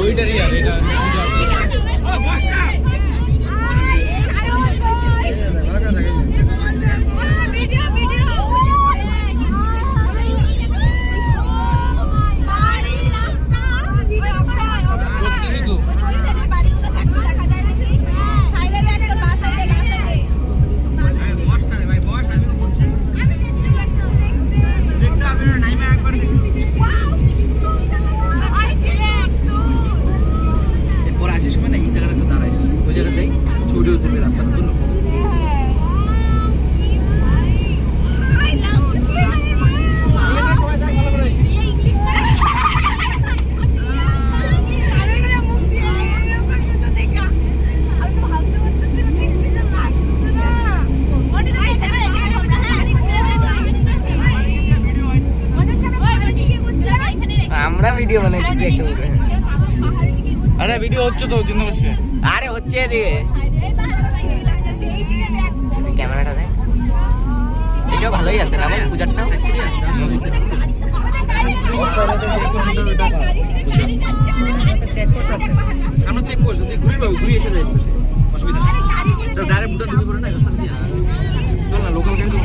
ওইটারই আর এটা ভিডিও বানাইতেছি একটা করে। আরে ভিডিও হচ্ছে তো, চিন্তা করছিস? আরে হচ্ছে এদিকে ক্যামেরাটা দেখ, এটাও ভালোই আছে না ভাই পূজারটা। সামনে চেক কর, যদি ঘুরে পাবো ঘুরে এসে যাই, অসুবিধা নেই। ডাইরেক্ট বুটা ঢুকে পড়ে না রাস্তা দিয়ে, চল না লোকাল গাড়ি তো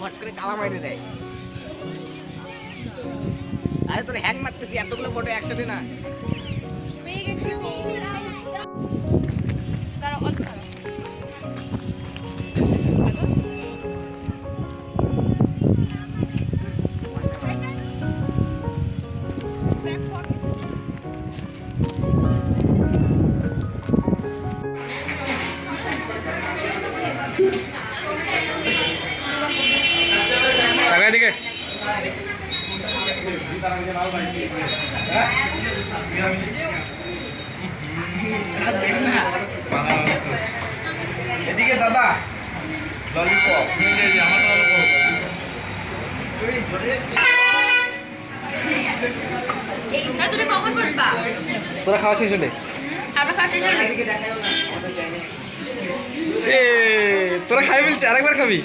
ফট করে কালা মাইরে দেয়। আরে তোর হ্যাং মারতেছি, এতগুলো ফটো একসাথে না। এদিকে এদিকে দাদা ললিপপ তুমি কখন বসবা? তোরা খাওয়া শেষ হলে আমরা খাওয়া শেষ হলে তোরা খাবি বলছি, আরেকবার খাবি?